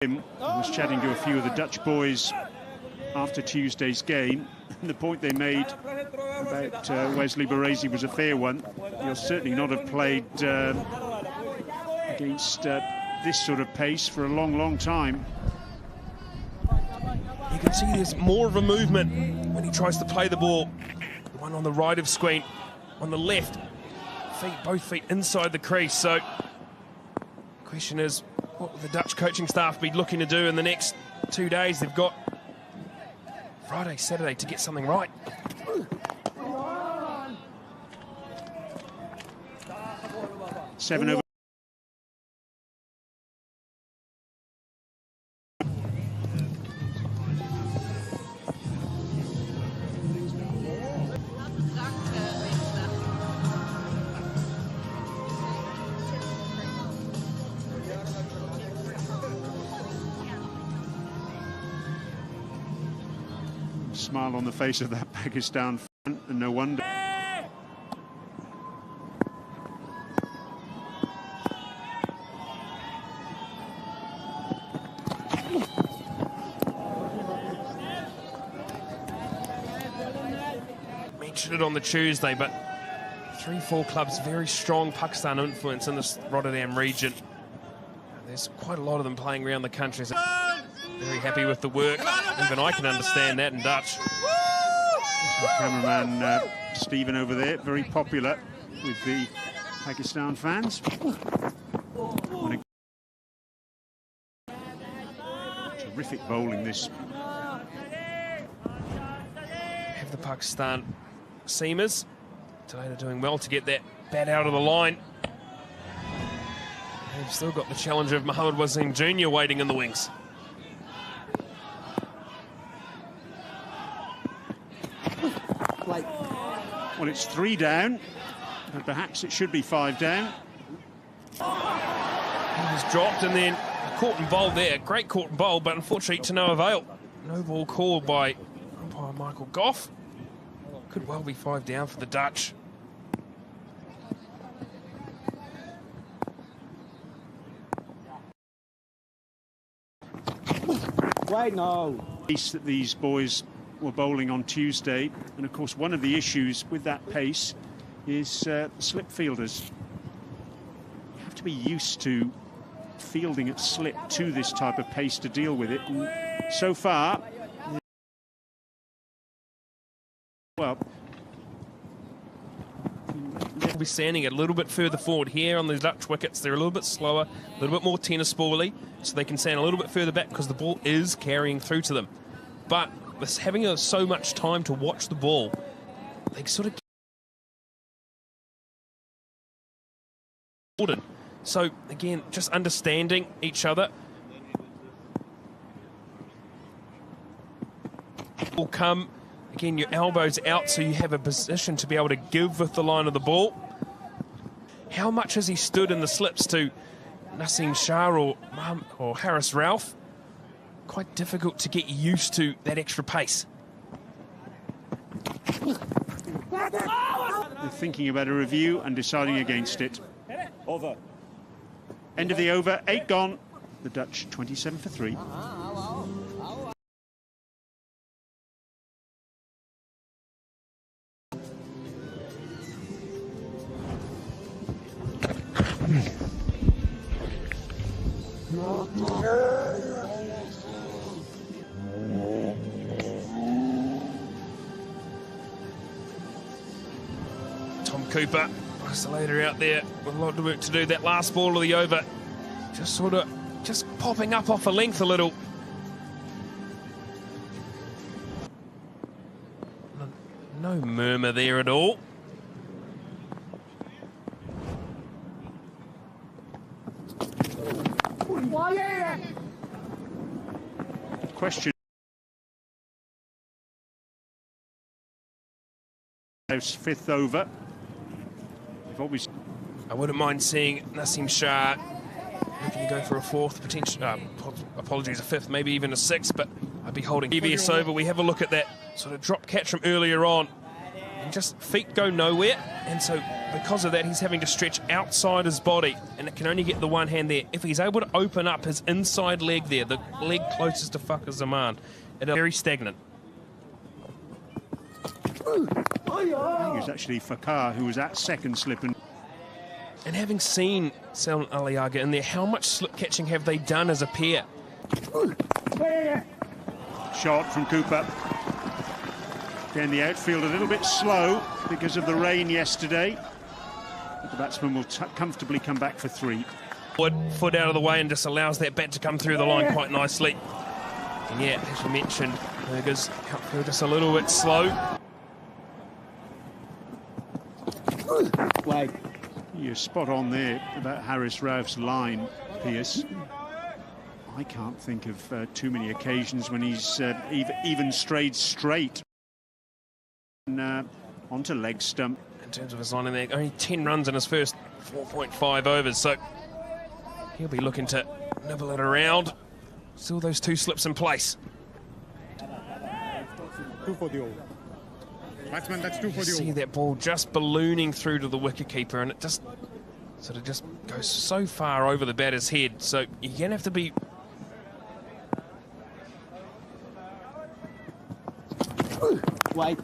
I was chatting to a few of the Dutch boys after Tuesday's game, and the point they made about Wesley Baresi was a fair one. He'll certainly not have played against this sort of pace for a long, long time. You can see there's more of a movement when he tries to play the ball. The one on the right of screen, on the left, both feet inside the crease. So, question is, what will the Dutch coaching staff be looking to do in the next 2 days? They've got Friday, Saturday to get something right. Seven over. Smile on the face of that Pakistan front, and no wonder. Mentioned it on the Tuesday, but 3-4 clubs, very strong Pakistan influence in this Rotterdam region. There's quite a lot of them playing around the country. So very happy with the work. Even I can understand that in Dutch. Our cameraman Stephen over there, very popular with the Pakistan fans. Terrific bowling this. Have the Pakistan seamers. Today they're doing well to get that bat out of the line. They've still got the challenge of Mohammad Wasim Jr. waiting in the wings. Well, it's 3 down, and perhaps it should be 5 down. He was dropped and then caught and bowled there. Great caught and bowl, but unfortunately to no avail. No ball called by umpire Michael Goff. Could well be 5 down for the Dutch. Right now. That these boys were bowling on Tuesday, and of course one of the issues with that pace is slip fielders. You have to be used to fielding at slip to this type of pace to deal with it, and so far, well, We'll be standing a little bit further forward here on the Dutch wickets. They're a little bit slower, a little bit more tennis ball-y, so they can stand a little bit further back because the ball is carrying through to them. But with having so much time to watch the ball, they sort of... So, again, just understanding each other. Will come, again, your elbows out so you have a position to be able to give with the line of the ball. How much has he stood in the slips to Naseem Shah or Harris Ralph? Quite difficult to get used to that extra pace. they're thinking about a review and deciding against it. Over. End of the over, 8 gone. The Dutch 27 for 3. Tom Cooper, isolator out there with a lot of work to do. That last ball of the over, just popping up off a length a little. No murmur there at all. Question. Fifth over. I wouldn't mind seeing Naseem Shah looking to go for a fourth, potential. Apologies, a fifth, maybe even a sixth, but I'd be holding previous over. We have a look at that sort of drop catch from earlier on. and just feet go nowhere, and so because of that he's having to stretch outside his body, and it can only get the one hand there. If he's able to open up his inside leg there, the leg closest to Whakazaman, it's very stagnant. I think it was actually Fakar who was at second slip. And having seen Salman Aliaga in there, how much slip catching have they done as a pair? Shot from Cooper. Again, the outfield a little bit slow because of the rain yesterday. But the batsman will comfortably come back for 3. Foot out of the way and just allows that bat to come through the line quite nicely. And yeah, as you mentioned, Burgers outfield just a little bit slow. Wait. You're spot on there about Harris Rauf's line, Pierce. I can't think of too many occasions when he's even strayed straight onto leg stump. In terms of his line in there, only 10 runs in his first 4.5 overs, so he'll be looking to nibble it around. Still those 2 slips in place. 2 for the over. Batsman, that's 2 for You the see over. that ball just ballooning through to the wicketkeeper, and it just sort of just goes so far over the batter's head. So you're going to have to be... Wait.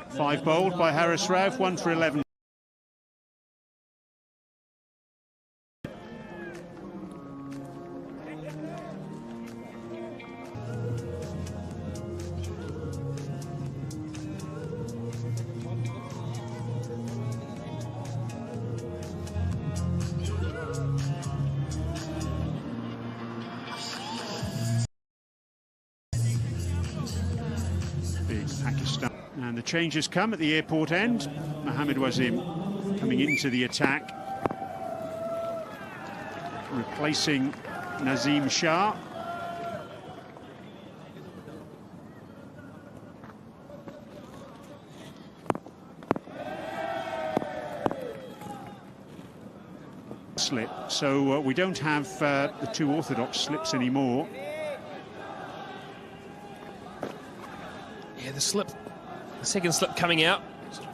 5 bowled by Harris Rauf, 1 for 11. Big Pakistan. And the changes come at the airport end. Mohammed Wasim coming into the attack, replacing Nazim Shah. Slip. So we don't have the 2 orthodox slips anymore. Yeah, the second slip coming out.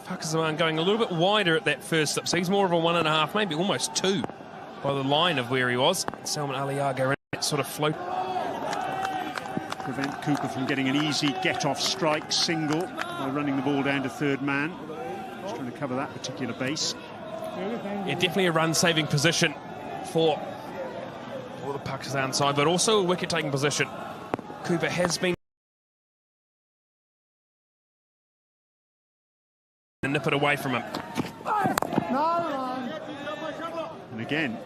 Whakazaman going a little bit wider at that first slip, so he's more of a 1.5, maybe almost 2 by the line of where he was. Salman Aliaga in that sort of float. Prevent Cooper from getting an easy get-off strike single by running the ball down to third man. Just trying to cover that particular base. Yeah, definitely a run-saving position for the Pakistan side, but also a wicket-taking position. Cooper has been and nip it away from him. And again,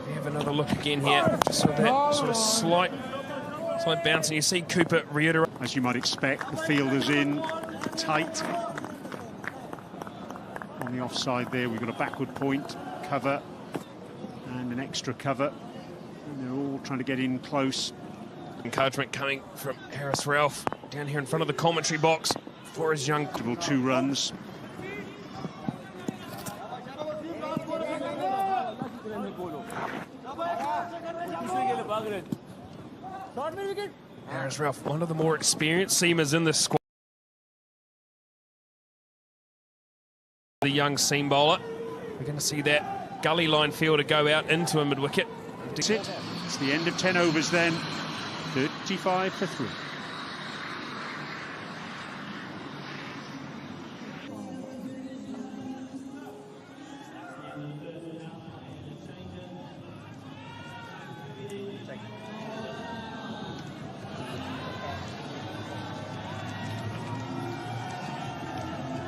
We have another look again here. Just saw that sort of slight bounce, and you see Cooper reiterate. as you might expect, the fielder's in tight. On the offside there, we've got a backward point, cover, and an extra cover. And they're all trying to get in close. Encouragement coming from Harris Rauf down here in front of the commentary box for his young... 2 runs. Harris Rauf, one of the more experienced seamers in this squad. The young seam bowler. We're going to see that gully line fielder go out into a mid-wicket. That's it. It's the end of 10 overs then. 35 for 3.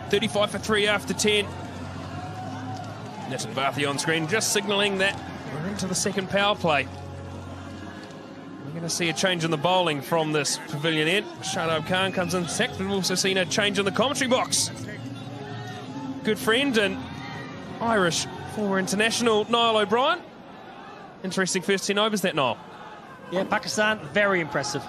.35 for 3 after 10. Nitin Bhathi on screen, just signalling that we're into the second power play. We're going to see a change in the bowling from this pavilion end. Shadab Khan comes in second. We've also seen a change in the commentary box. Good friend and Irish former international Niall O'Brien. Interesting first 10 overs, that, Niall. Yeah, Pakistan, very impressive.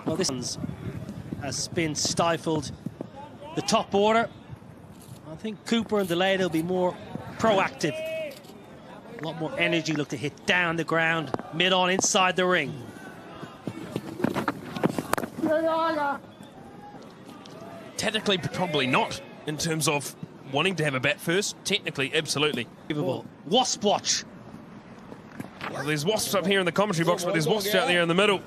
Well, this has been stifled. The top order, I think Cooper and Delayed will be more proactive A lot more energy, look to hit down the ground, mid-on inside the ring. Technically, probably not, in terms of wanting to have a bat first. Technically, absolutely. Wasp watch. Well, there's wasps up here in the commentary box, but there's wasps out there in the middle.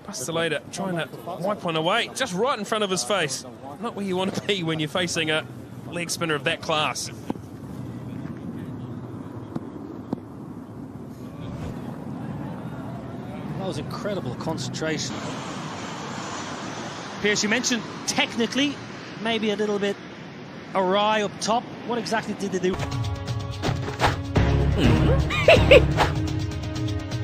Pastelator trying to wipe one away, just right in front of his face. Not where you want to be when you're facing a leg spinner of that class. That was incredible concentration. Pierce, you mentioned technically maybe a little bit awry up top. What exactly did they do?